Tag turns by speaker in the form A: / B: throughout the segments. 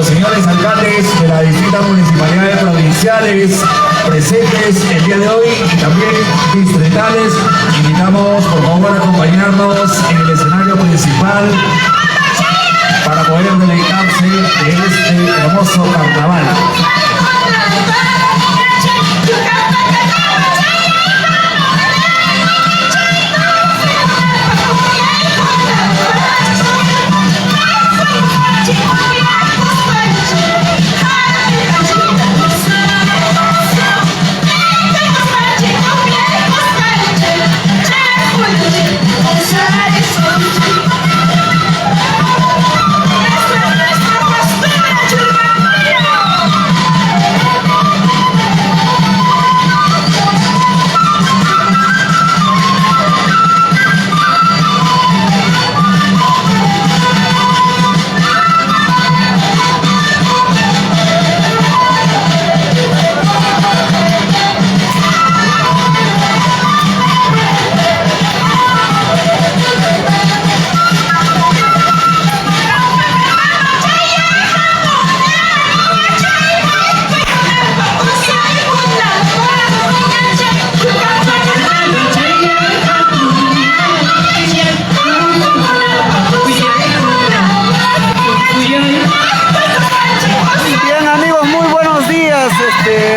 A: los señores alcaldes de las distintas municipalidades provinciales presentes el día de hoy y también distritales. Invitamos por favor a acompañarnos en el escenario principal para poder deleitarse de este hermoso carnaval.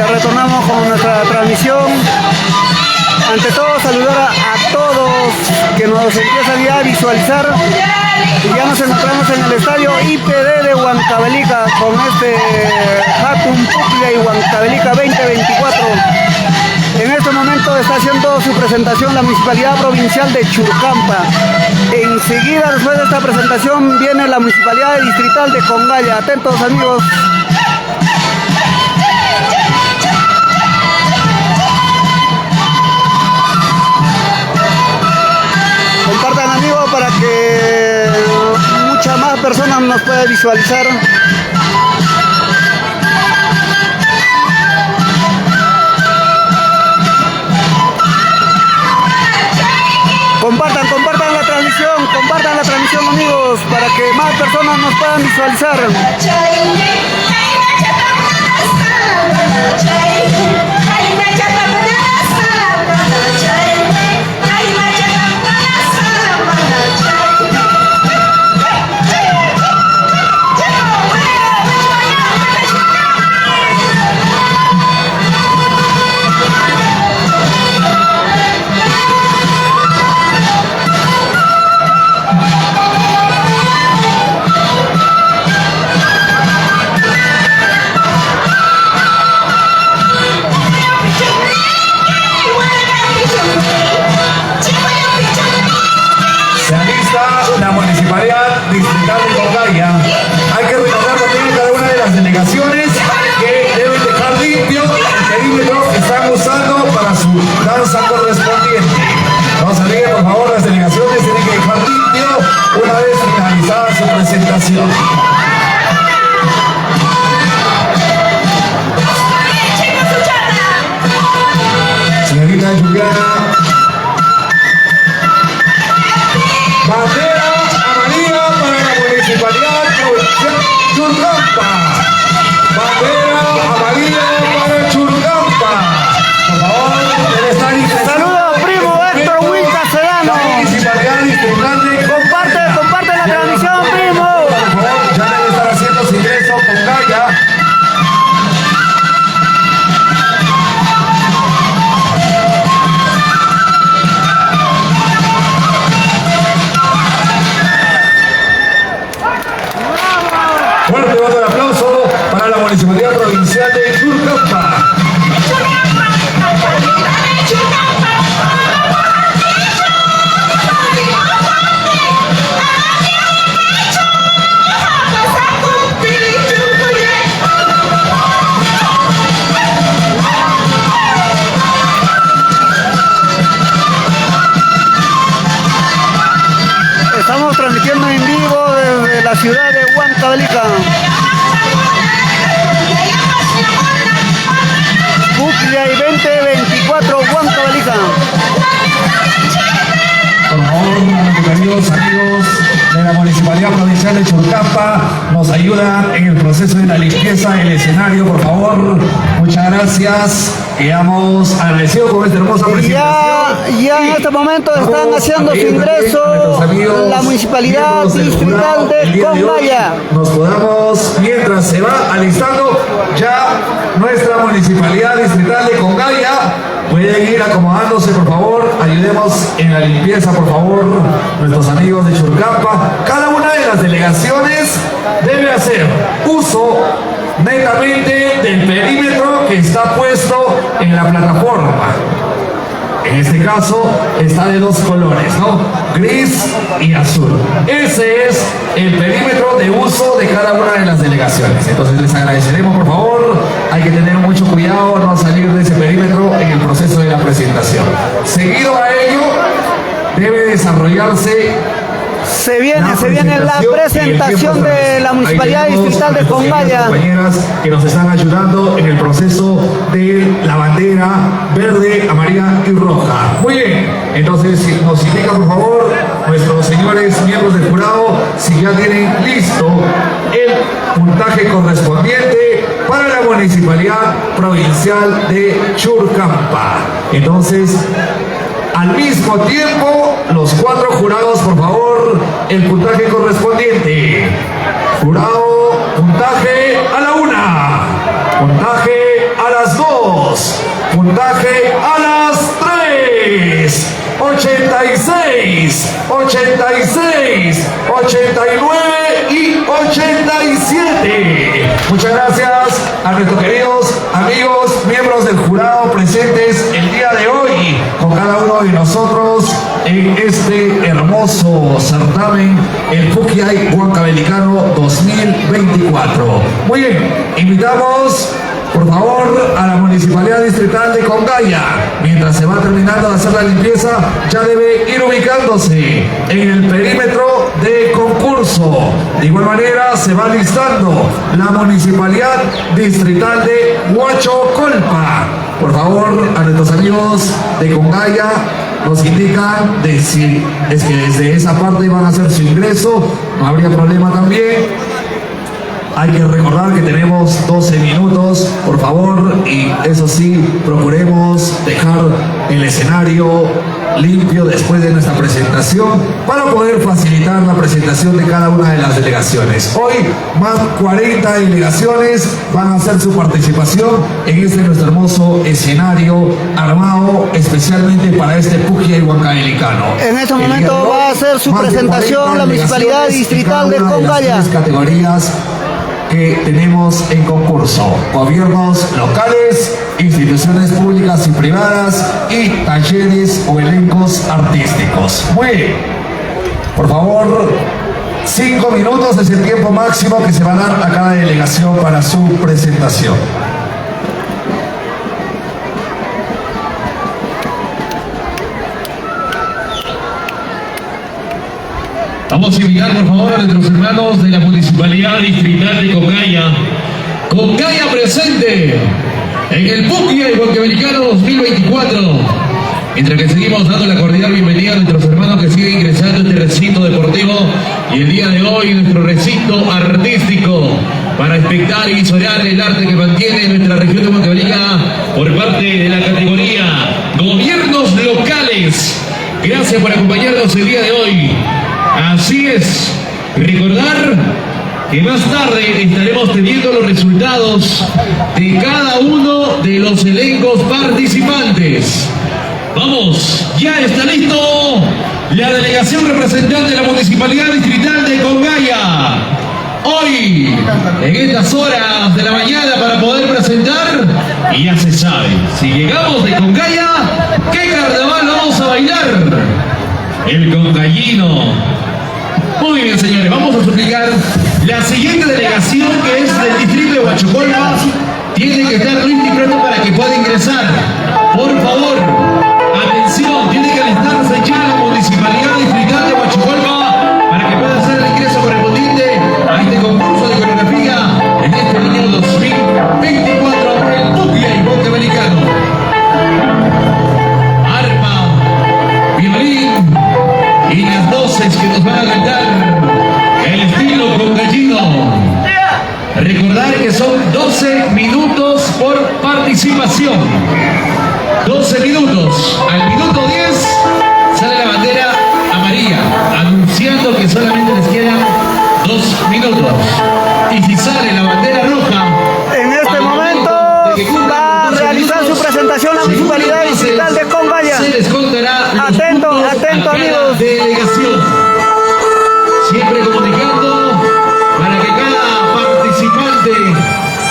B: Retornamos con nuestra transmisión. Ante todo, saludar a todos que nos empiezan ya a visualizar. Ya nos encontramos en el estadio IPD de Huancavelica con este Hatun Puklla y Huancavelica 2024. En este momento está haciendo su presentación la Municipalidad Provincial de Churcampa. Enseguida, después de esta presentación, viene la Municipalidad Distrital de Congaya. Atentos, amigos. Compartan, amigos, para que muchas más personas nos puedan visualizar. Compartan la transmisión, amigos, para que más personas nos puedan visualizar.
A: La Municipalidad Distrital de Congaya. Hay que recordar también cada una de las delegaciones que deben dejar limpio el perímetro que están usando para su danza correspondiente. No se olviden, por favor, las delegaciones tienen que dejar limpio una vez finalizada su presentación. Señorita Juliana. Bandera amarilla para la Municipalidad Provincial Churcampa. Bandera amarilla para Churcampa. Por favor, el estadio.
B: Saludos, primo Héctor Huinca Sedano.
A: Municipalidad Distrital de
B: Comparte la transmisión, primo.
A: Por favor, ya debe estar haciendo su ingreso con Congaya. Fuerte voto de aplauso para la Municipalidad Provincial de Churcampa.
B: Estamos transmitiendo en vivo desde la ciudad de Huancavelica. Puklla y 2024 Huancavelica.
A: por favor, a los queridos amigos de la Municipalidad Provincial de Churcampa, nos ayudan en el proceso de la limpieza del escenario, por favor. Muchas gracias. Quedamos agradecidos con esta hermosa presentación.
B: Ya en este momento están haciendo su ingreso la Municipalidad Distrital de Congaya.
A: Nos podamos, mientras se va alistando ya nuestra Municipalidad Distrital de Congaya, pueden ir acomodándose, por favor. Ayudemos en la limpieza, por favor, nuestros amigos de Churcampa. Cada una de las delegaciones debe hacer uso netamente del perímetro que está puesto en la plataforma. En este caso está de dos colores, ¿no? Gris y azul. Ese es el perímetro de uso de cada una de las delegaciones. Entonces les agradeceremos, por favor. Hay que tener mucho cuidado, no salir de ese perímetro en el proceso de la presentación. Seguido a ello, debe desarrollarse.
B: Se viene la presentación de la Municipalidad Distrital de Congaya.
A: Compañeras que nos están ayudando en el proceso de la bandera verde, amarilla y roja. Muy bien, entonces si nos indican, por favor, nuestros señores miembros del jurado, si ya tienen listo el puntaje correspondiente para la Municipalidad Provincial de Churcampa. Entonces, al mismo tiempo, los cuatro jurados, por favor, el puntaje correspondiente. Jurado, puntaje a la 1, puntaje a las 2, puntaje a las 3, 86, 86, 89 y 87. Muchas gracias a nuestros queridos amigos, miembros del jurado presentes el día de hoy con cada uno de nosotros en este hermoso certamen, el Pucllay Huancabelicano 2024. Muy bien, invitamos por favor a la Municipalidad Distrital de Congaya. Mientras se va terminando de hacer la limpieza, ya debe ir ubicándose en el perímetro de concurso. De igual manera se va listando la Municipalidad Distrital de Huachocolpa. Por favor, a nuestros amigos de Congaya nos indican de si es que desde esa parte van a hacer su ingreso, no habría problema también. Hay que recordar que tenemos 12 minutos, por favor, y eso sí, procuremos dejar el escenario limpio después de nuestra presentación para poder facilitar la presentación de cada una de las delegaciones. Hoy, más 40 delegaciones van a hacer su participación en este nuestro hermoso escenario armado especialmente para este Pucllay Huancabelicano.
B: En este momento va a hacer su presentación la Municipalidad Distrital de Congaya.
A: Categorías que tenemos en concurso: gobiernos locales, instituciones públicas y privadas y talleres o elencos artísticos. Muy bien, por favor, 5 minutos es el tiempo máximo que se va a dar a cada delegación para su presentación.
C: Vamos a invitar, por favor, a nuestros hermanos de la Municipalidad Distrital de Congaya. Congaya presente en el Pucllay Huancabelicano 2024. Mientras que seguimos dando la cordial bienvenida a nuestros hermanos que siguen ingresando a este recinto deportivo y el día de hoy nuestro recinto artístico para expectar y visorar el arte que mantiene nuestra región de Huancavelica por parte de la categoría Gobiernos Locales. Gracias por acompañarnos el día de hoy. Así es, recordar que más tarde estaremos teniendo los resultados de cada uno de los elencos participantes. Vamos, ya está listo la delegación representante de la Municipalidad Distrital de Congaya. Hoy, en estas horas de la mañana para poder presentar, y ya se sabe, si llegamos de Congaya, ¿qué carnaval vamos a bailar? El congayino. Muy bien, señores, vamos a suplicar la siguiente delegación, que es del distrito de Huachocolpa, tiene que estar lista y pronto para que pueda ingresar. Por favor, atención, tiene que alistarse ya la Municipalidad Distrital de Huachocolpa para que pueda hacer el ingreso correspondiente a este concurso de coreografía en este año 2024, el Pucllay Huancabelicano. Arpa, violín, Recordar que son 12 minutos por participación. 12 minutos. Al minuto 10 sale la bandera amarilla, anunciando que solamente les quedan 2 minutos. Y si sale la bandera roja,
B: en este momento va a realizar su presentación la Municipalidad Distrital de Congaya.
C: se les contará
B: Atento,
C: los puntos
B: atento,
C: a cada
B: amigos.
C: delegación. Siempre comunicando para que cada participante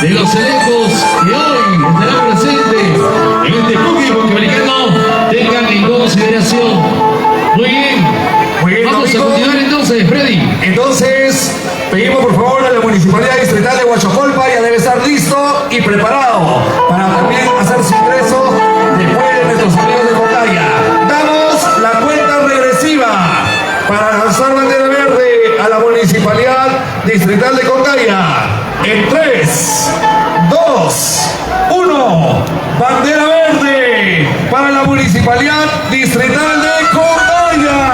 C: de los elencos que hoy estará presente en este fútbol americano tengan en consideración. Muy bien.
A: Muy bien,
C: Vamos
A: amigo.
C: a continuar entonces, Freddy.
A: Entonces, pedimos por favor a la Municipalidad Distrital de Huachocolpa, ya debe estar listo y preparado para también hacer su ingreso después de nuestros amigos de Congaya. Damos la cuenta regresiva para lanzar bandera verde a la Municipalidad Distrital de Congaya. En 3, 2, 1. Bandera verde para la Municipalidad Distrital de Congaya.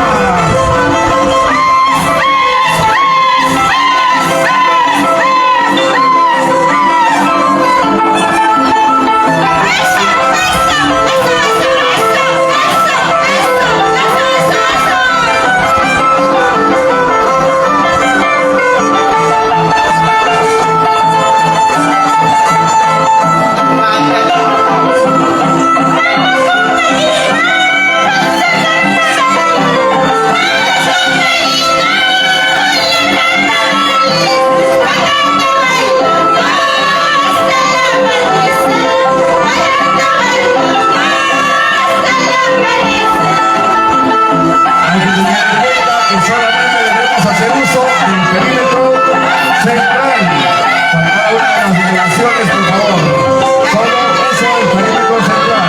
A: Hay que tener en cuenta que solamente debemos hacer uso del perímetro central para cada una de las delegaciones, por favor. Solo eso del perímetro central.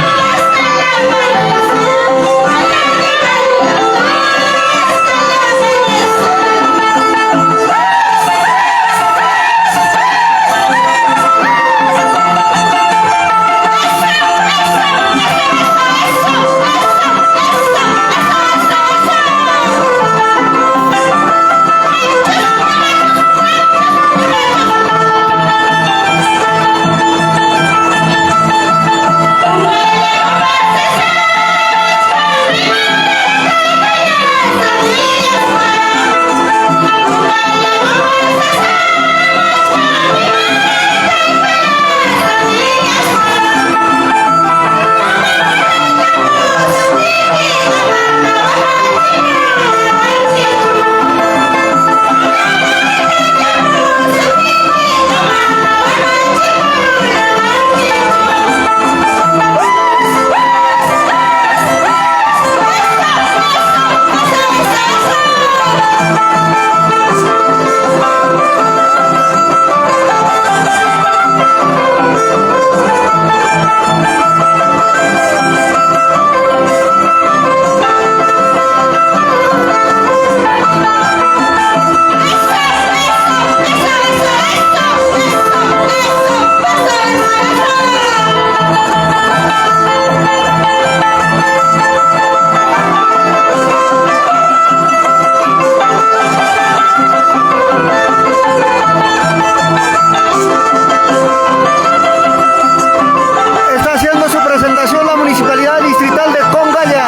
B: Está haciendo su presentación la Municipalidad Distrital de Congaya.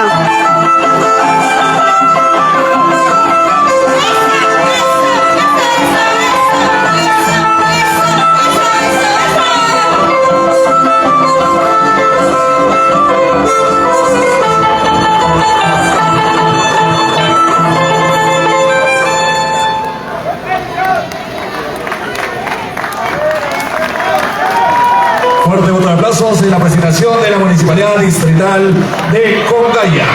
A: Fuerte otro aplausos en la presentación de la Municipalidad Distrital de Congaya.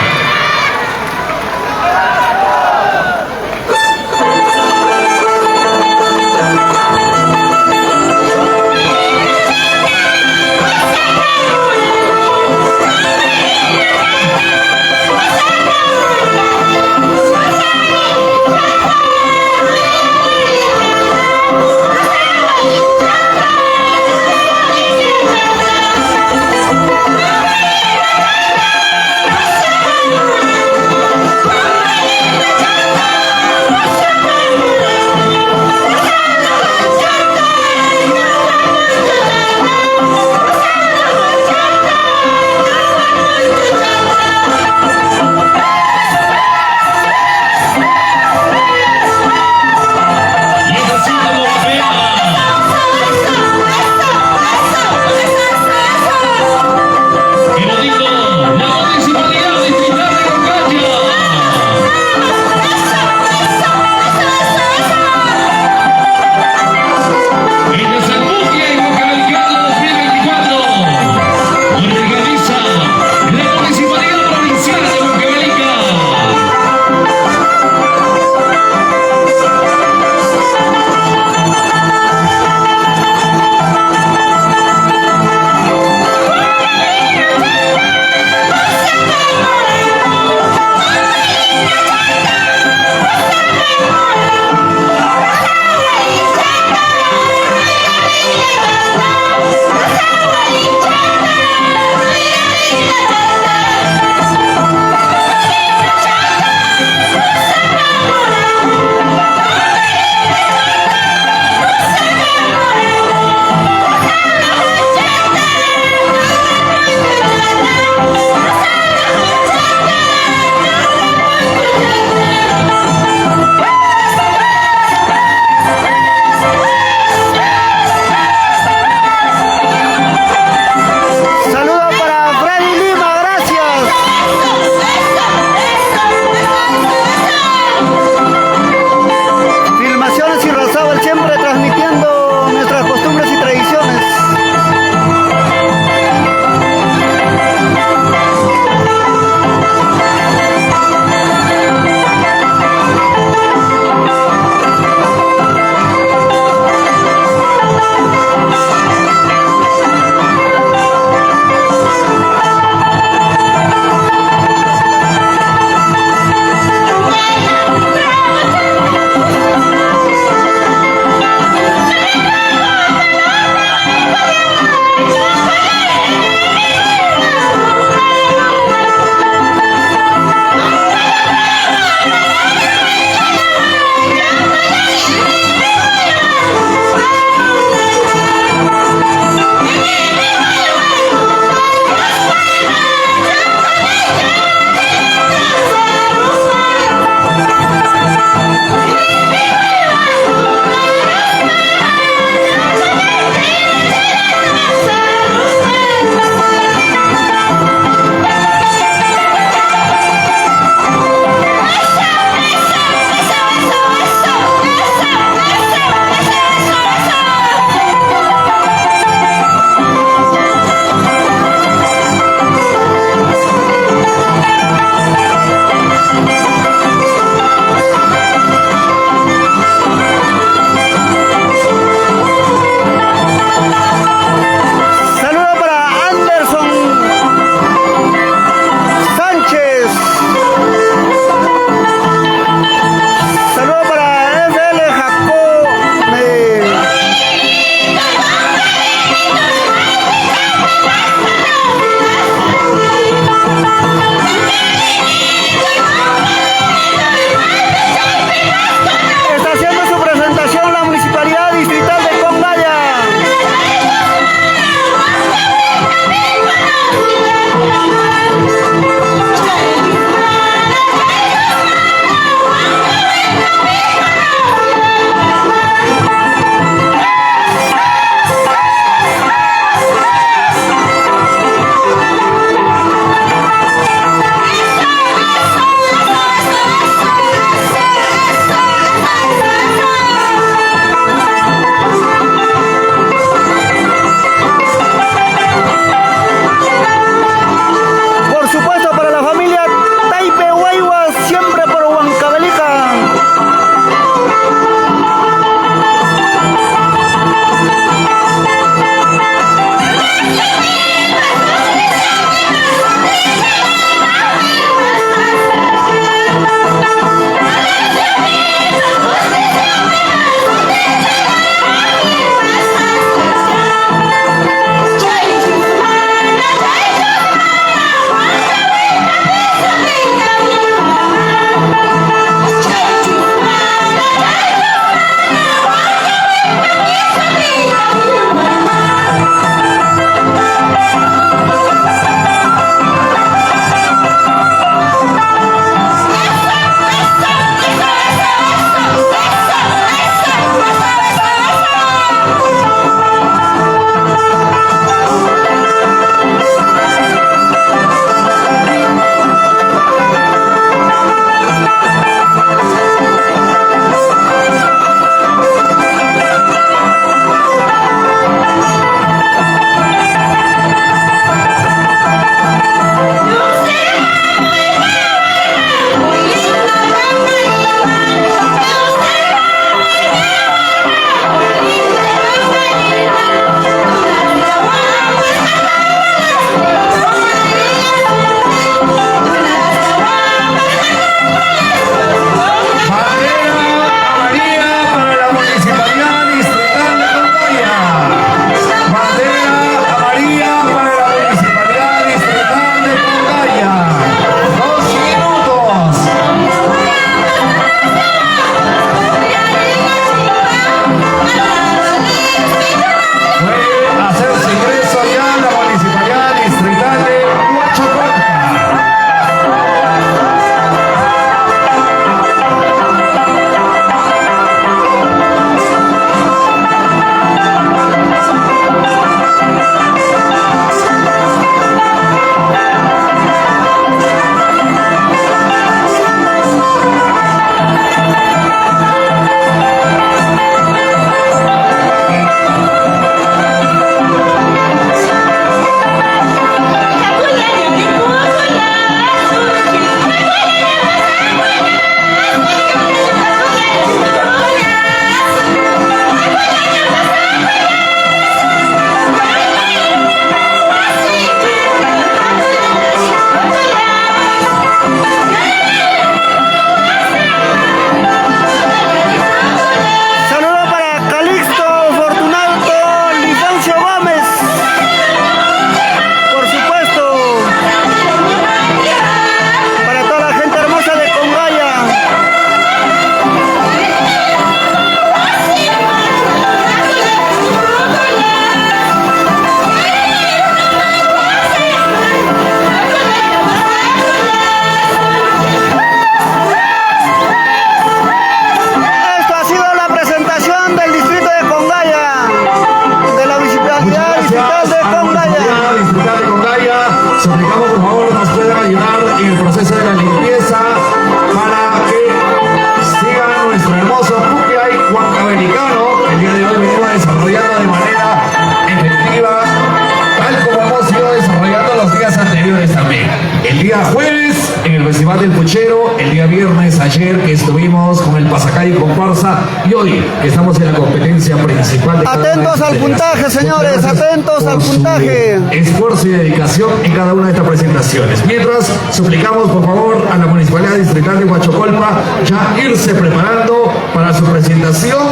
A: el día jueves en el Festival del Puchero, el día viernes ayer que estuvimos con el Pasacalle Comparsa y hoy que estamos en la competencia principal.
B: Atentos al puntaje, señores, atentos al puntaje.
A: Esfuerzo y dedicación en cada una de estas presentaciones. Mientras, suplicamos por favor a la Municipalidad Distrital de Huachocolpa ya irse preparando para su presentación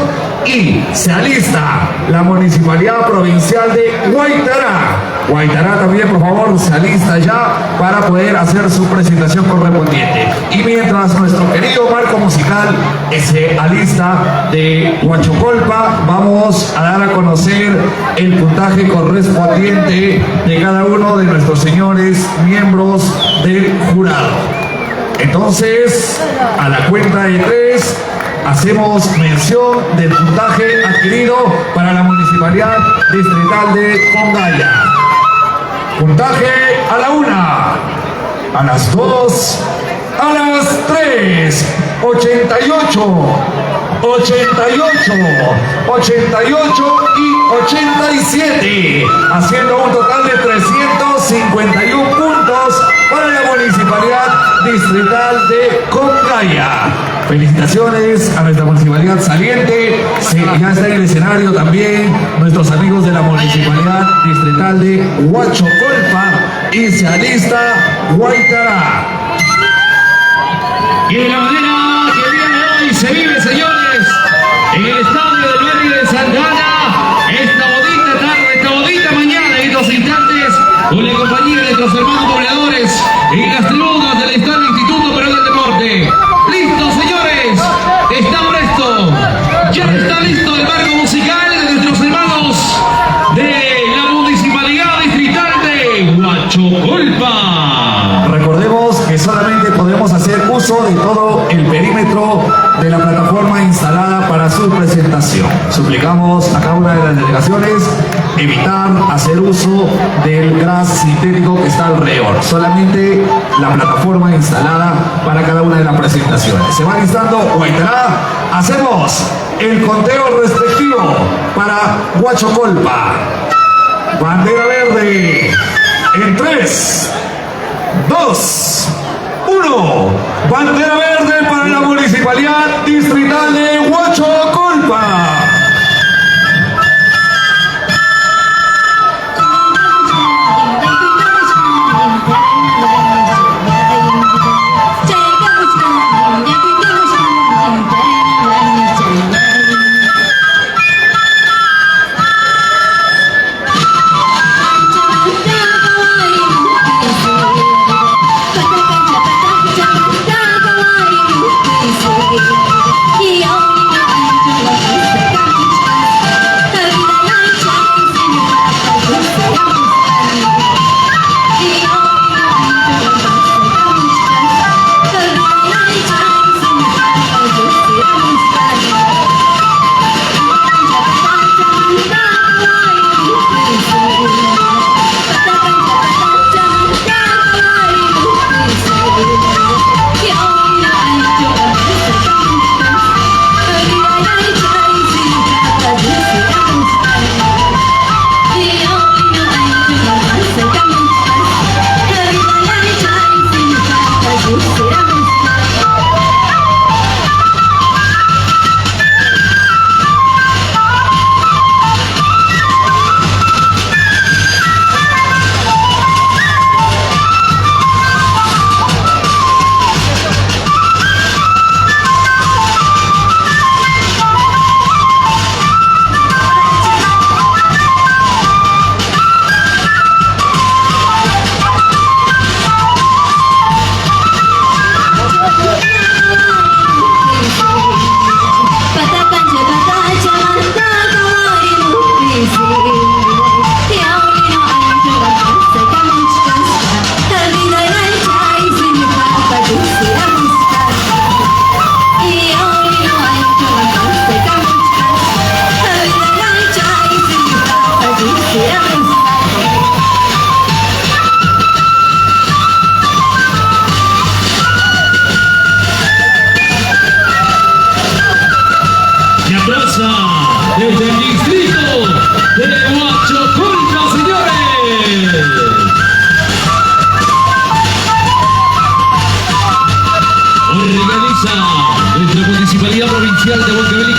A: y se alista la Municipalidad Provincial de Huaytará. Huaytará también, por favor, se alista ya para poder hacer su presentación correspondiente. Y mientras nuestro querido marco musical se alista de Huachocolpa, vamos a dar a conocer el puntaje correspondiente de cada uno de nuestros señores miembros del jurado. Entonces, a la cuenta de 3, hacemos mención del puntaje adquirido para la Municipalidad Distrital de Congaya. Puntaje a la 1, a las 2, a las 3, 88, 88, 88 y 87, haciendo un total de 351 puntos para la Municipalidad Distrital de Congaya. Felicitaciones a nuestra municipalidad saliente. Sí, ya está en el escenario también nuestros amigos de la Municipalidad Distrital de Huachocolpa y se alista Huaytará.
C: Y de la manera que el día de hoy se vive, señores, en el estadio del barrio de Santa Ana, esta bonita tarde, esta bonita mañana, en estos instantes, con la compañía de nuestros hermanos pobladores en las tribunas del Estado Instituto Peruano del Deporte. ¡Listo, señores! ¡Está presto! ¡Ya está listo el marco musical de nuestros hermanos de la Municipalidad Distrital de Huachocolpa!
A: Recordemos que solamente podemos hacer uso de todo el perímetro de la plataforma instalada para su presentación. Suplicamos a cada una de las delegaciones evitar hacer uso del gras sintético que está alrededor. Solamente la plataforma instalada para cada una de las presentaciones. Se va listando Huaytará. Hacemos el conteo respectivo para Huachocolpa. Bandera verde. En 3, 2, 1. Bandera verde para la Municipalidad Distrital de Huachocolpa.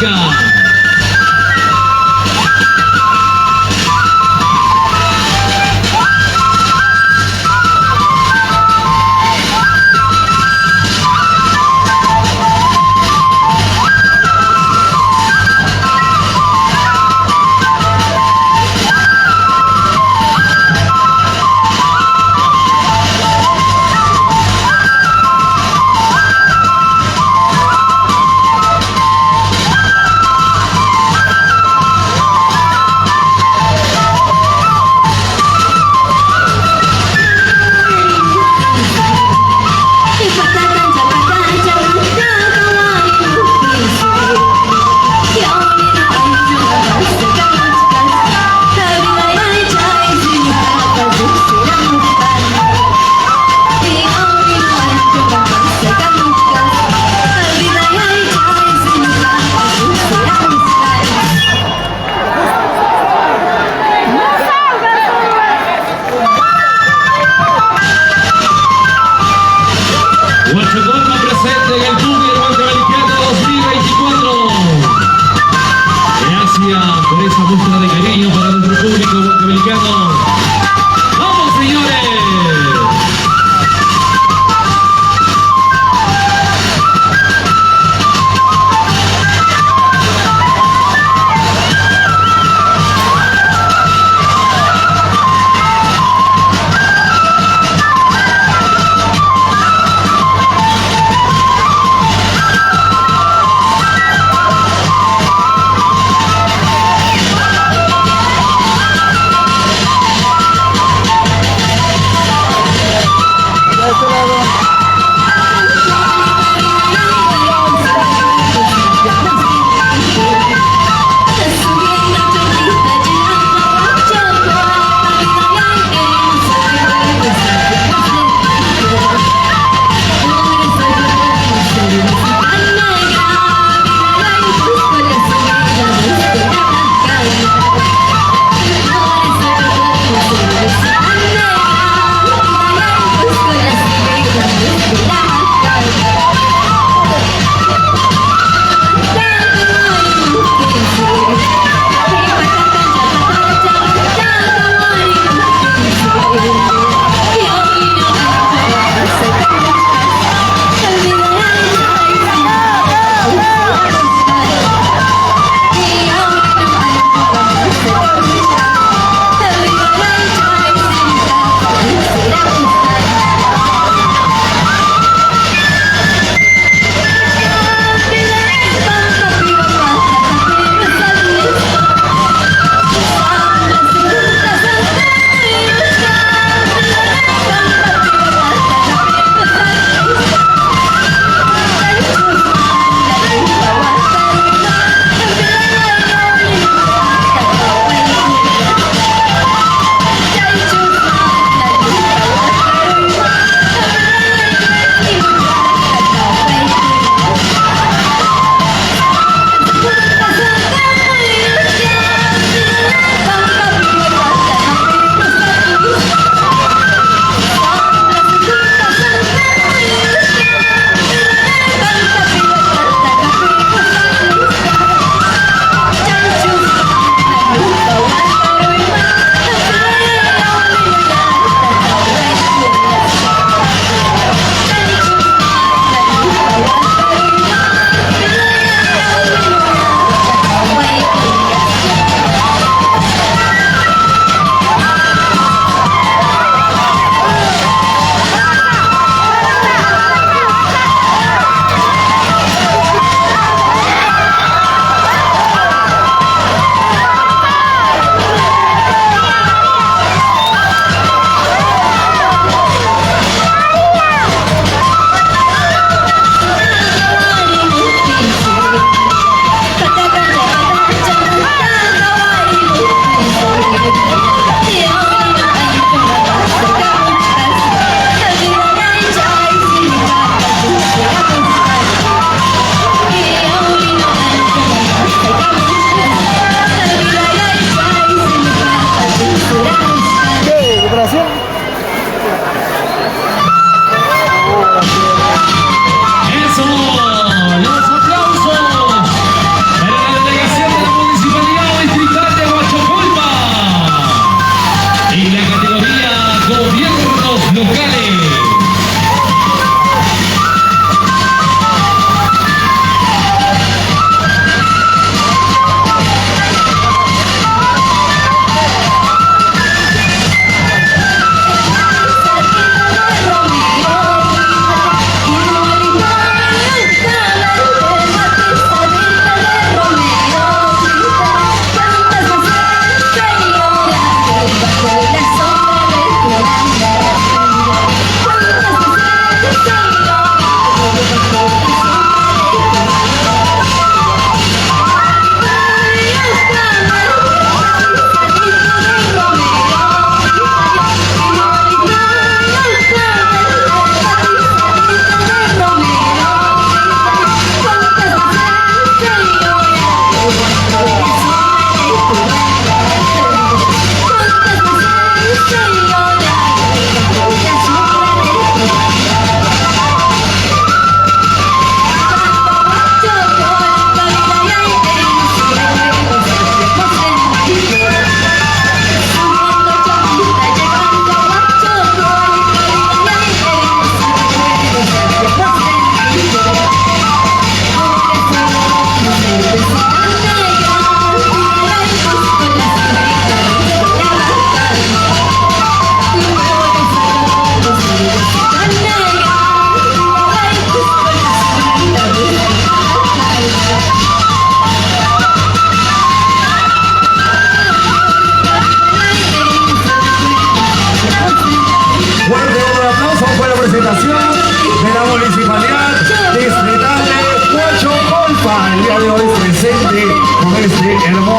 C: República. Huachacolma presente en el Buque Huancaveliano 2024. Gracias por esa muestra de cariño para nuestro público huancaveliano. ¡Vamos, señores!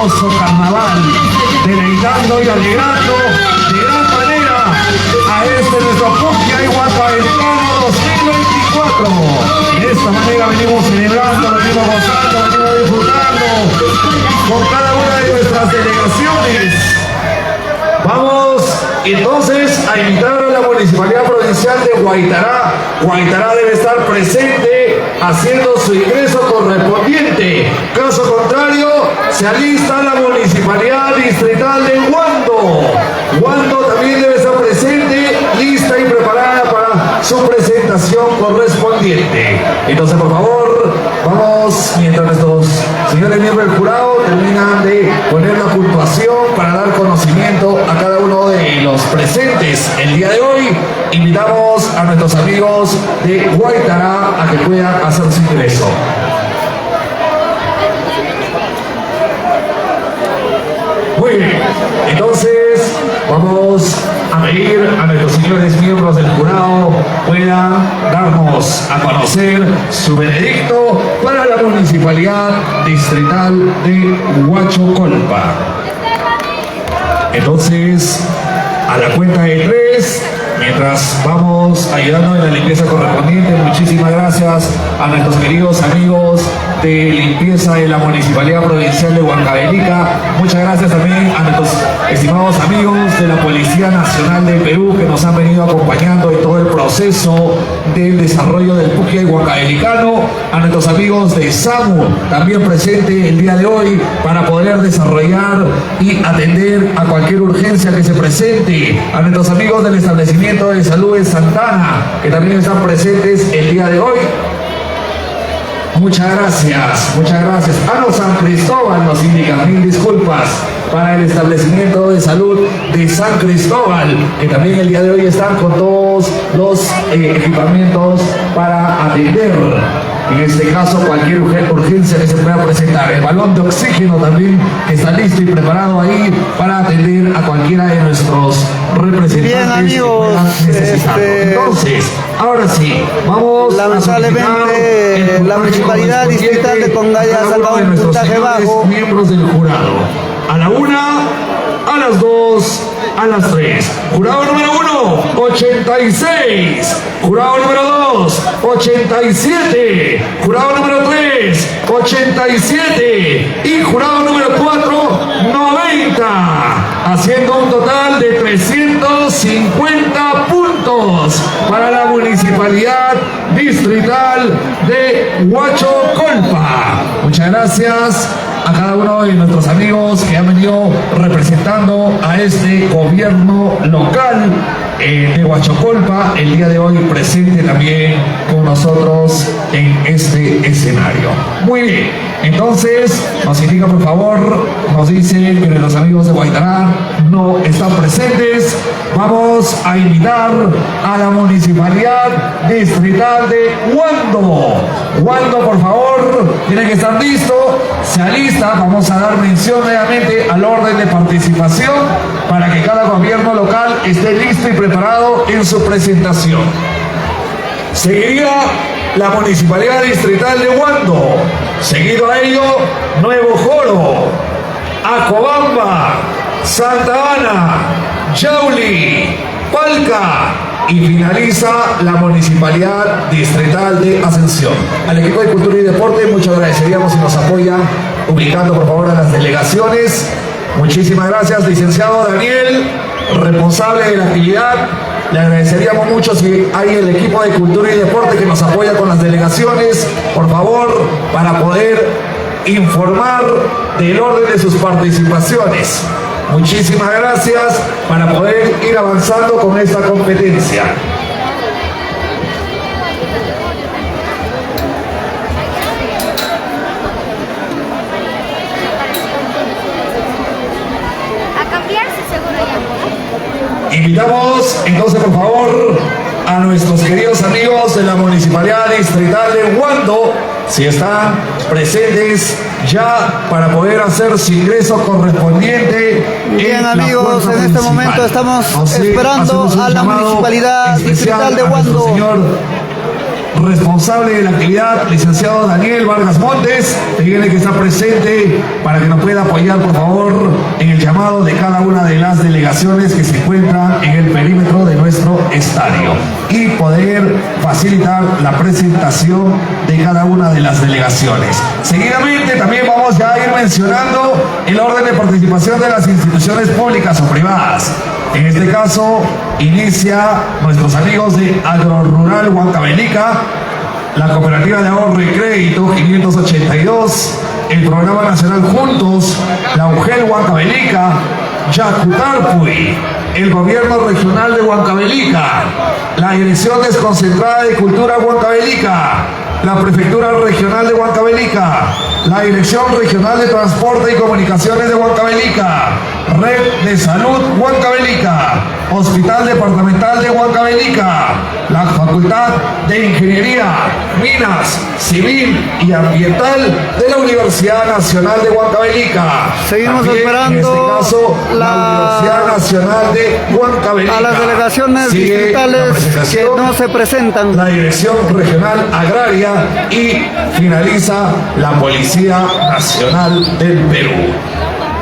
A: hermoso carnaval, deleitando y alegrando de gran manera a nuestro Puquia y Huancabelicano 2024. De esta manera venimos celebrando, venimos gozando, venimos disfrutando con cada una de nuestras delegaciones. Vamos entonces a invitar a la Municipalidad Provincial de Guaitará. Guaitará debe estar presente haciendo su ingreso correspondiente. Caso contrario, se alista la Municipalidad Distrital de Huando. Huando también debe estar presente, lista y preparada para su presentación correspondiente. Entonces, por favor, vamos, mientras nuestros señores miembros del jurado terminan de poner la puntuación para dar conocimiento a cada uno de los presentes el día de hoy, invitamos a nuestros amigos de Guaitará a que puedan hacer su ingreso. Muy bien, entonces vamos a pedir a nuestros señores miembros del jurado puedan darnos a conocer su veredicto para la Municipalidad Distrital de Huachocolpa. Entonces, a la cuenta de 3, mientras vamos ayudando en la limpieza correspondiente, muchísimas gracias a nuestros queridos amigos de limpieza de la Municipalidad Provincial de Huancavelica. Muchas gracias también a nuestros estimados amigos de la Policía Nacional del Perú que nos han venido acompañando en todo el proceso del desarrollo del Puquia y Huancabelicano, a nuestros amigos de SAMU también presente el día de hoy para poder desarrollar y atender a cualquier urgencia que se presente, a nuestros amigos del establecimiento de salud de Santana que también están presentes el día de hoy. Muchas gracias, muchas gracias. Ano San Cristóbal nos indica, mil disculpas, para el establecimiento de salud de San Cristóbal, que también el día de hoy están con todos los equipamientos para atender, en este caso, cualquier urgencia que se pueda presentar. El balón de oxígeno también está listo y preparado ahí para atender a cualquiera de nuestros representantes.
B: Bien, amigos,
A: que puedan necesitarlo. Entonces, ahora sí, vamos
B: lamentablemente la Municipalidad Distrital de Congaya ha sacado un puntaje bajo.
A: Miembros del jurado. A la 1, a las 2, a las 3. Jurado número 1, 86. Jurado número 2, 87. Jurado número 3, 87. Y jurado número 4, 90. Haciendo un total de 350 puntos para la Municipalidad Distrital de Huachocolpa. Muchas gracias a cada uno de nuestros amigos que han venido representando a este gobierno local de Huachocolpa, el día de hoy presente también con nosotros en este escenario. Muy bien, entonces nos indica, por favor, nos dicen que los amigos de Guaitará no están presentes. Vamos a invitar a la Municipalidad Distrital de Huando. Huando, por favor, tiene que estar listo. Se alista, vamos a dar mención nuevamente al orden de participación para que cada gobierno local esté listo y preparado en su presentación. Seguiría la Municipalidad Distrital de Huando, seguido a ello Nuevo Joro, Acobamba, Santa Ana, Yauli, Palca y finaliza la Municipalidad Distrital de Ascensión. Al equipo de Cultura y Deporte, muchas agradeceríamos si nos apoyan ubicando por favor a las delegaciones. Muchísimas gracias, licenciado Daniel, responsable de la actividad. Le agradeceríamos mucho si hay el equipo de Cultura y Deporte que nos apoya con las delegaciones, por favor, para poder informar del orden de sus participaciones. Muchísimas gracias para poder ir avanzando con esta competencia. Invitamos entonces por favor a nuestros queridos amigos de la Municipalidad Distrital de Huando, si están presentes ya para poder hacer su ingreso correspondiente.
B: Bien, amigos, en este momento estamos esperando a la Municipalidad Distrital de Huando.
A: Señor responsable de la actividad, licenciado Daniel Vargas Montes, tiene que estar presente para que nos pueda apoyar, por favor, en el llamado de cada una de las delegaciones que se encuentran en el perímetro de nuestro estadio y poder facilitar la presentación de cada una de las delegaciones. Seguidamente también vamos ya a ir mencionando el orden de participación de las instituciones públicas o privadas. En este caso, inicia nuestros amigos de Agrorural Huancavelica, la Cooperativa de Ahorro y Crédito 582, el Programa Nacional Juntos, la UGEL Huancavelica, Yacutarpuy, el Gobierno Regional de Huancavelica, la Dirección Desconcentrada de Cultura Huancavelica, la Prefectura Regional de Huancavelica, la Dirección Regional de Transporte y Comunicaciones de Huancavelica, Red de Salud Huancavelica, Hospital Departamental de Huancavelica, la Facultad de Ingeniería, Minas, Civil y Ambiental de la Universidad Nacional de Huancavelica.
B: Seguimos
A: También,
B: esperando
A: en este caso, la Universidad Nacional de Huancavelica.
B: a las delegaciones
A: Sigue
B: distritales
A: la
B: que
A: presentación,
B: no se presentan.
A: la Dirección Regional Agraria y finaliza la Policía Nacional del Perú.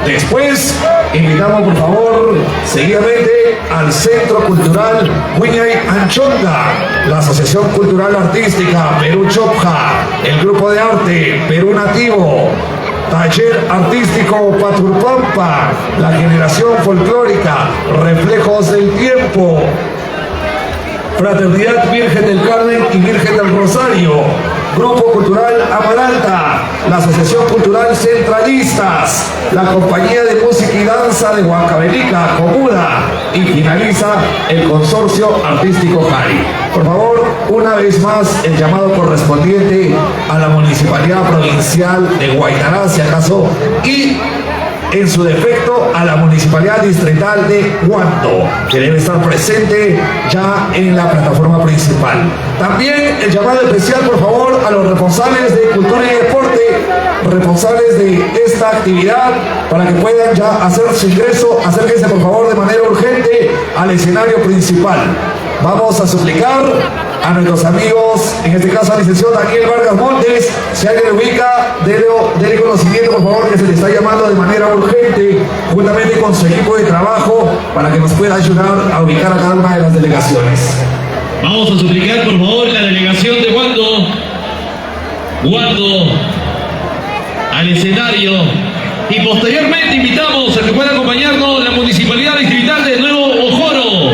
A: Después, invitamos por favor seguidamente al Centro Cultural Huiñay Anchonga, la Asociación Cultural Artística Perú Chopja, el Grupo de Arte Perú Nativo, Taller Artístico Paturpampa, la Generación Folclórica, Reflejos del Tiempo, Fraternidad Virgen del Carmen y Virgen del Rosario, Grupo Cultural Amaranta, la Asociación Cultural Centralistas, la Compañía de Música y Danza de Huancavelica, Comuda, y finaliza el Consorcio Artístico Cari. Por favor, una vez más, el llamado correspondiente a la Municipalidad Provincial de Huaytará, si acaso, y en su defecto a la Municipalidad Distrital de Huanto, que debe estar presente ya en la plataforma principal. También el llamado especial, por favor, a los responsables de Cultura y Deporte, responsables de esta actividad, para que puedan ya hacer su ingreso. Acérquense, por favor, de manera urgente al escenario principal. Vamos a suplicar a nuestros amigos, en este caso al licenciado Daniel Vargas Montes, si alguien le ubica, dele conocimiento, por favor, que se le está llamando de manera urgente, juntamente con su equipo de trabajo, para que nos pueda ayudar a ubicar a cada una de las delegaciones.
C: Vamos a suplicar, por favor, la delegación de Huando al escenario. Y posteriormente invitamos a que pueda acompañarnos la Municipalidad Distrital de Nuevo Ojoro.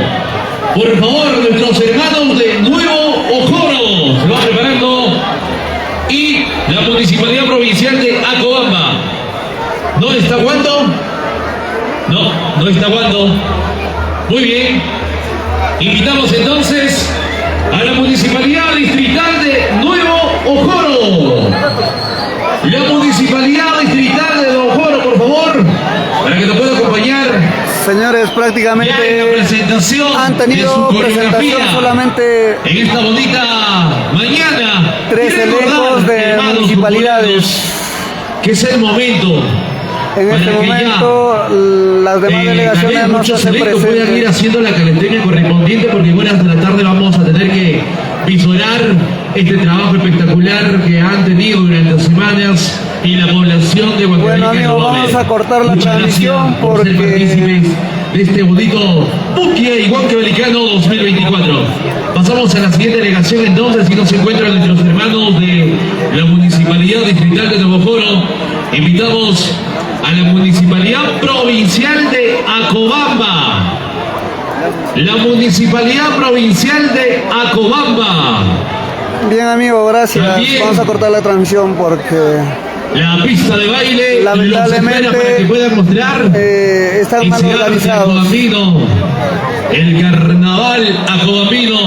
C: Por favor, nuestros hermanos de Nuevo Ojoro se van preparando. Y la Municipalidad Provincial de Acobamba. ¿No está Huando? No está Huando. Muy bien. Invitamos entonces a la Municipalidad Distrital de Nuevo Ojoro. La Municipalidad Distrital de Nuevo Ojoro, por favor, para que nos pueda acompañar.
B: Señores, prácticamente han tenido presentación solamente
C: en esta bonita mañana.
B: 3 elencos de municipalidades.
C: Que es el momento.
B: En este momento las demás delegaciones no se hacen
C: pueden ir
B: presentes.
C: haciendo la calentenia correspondiente, porque en horas de la tarde vamos a tener que visorar este trabajo espectacular que han tenido durante las semanas y la población de Huancavelica.
B: Bueno, amigos, vamos a cortar la transmisión
C: por ser partícipes de este bonito Puquia y Huancavelicano 2024. Pasamos a la siguiente delegación entonces, y nos encuentran nuestros hermanos de la Municipalidad Distrital de Nuevo Ojoro. Invitamos a la Municipalidad Provincial de Acobamba. La Municipalidad Provincial de Acobamba.
B: Bien, amigo, gracias.
C: También
B: vamos a cortar la transmisión porque
C: la pista de baile,
B: lamentablemente,
C: los espera para que puedan mostrar
B: están mal
C: ese arte
B: organizados.
C: acobambino, el carnaval acobambino.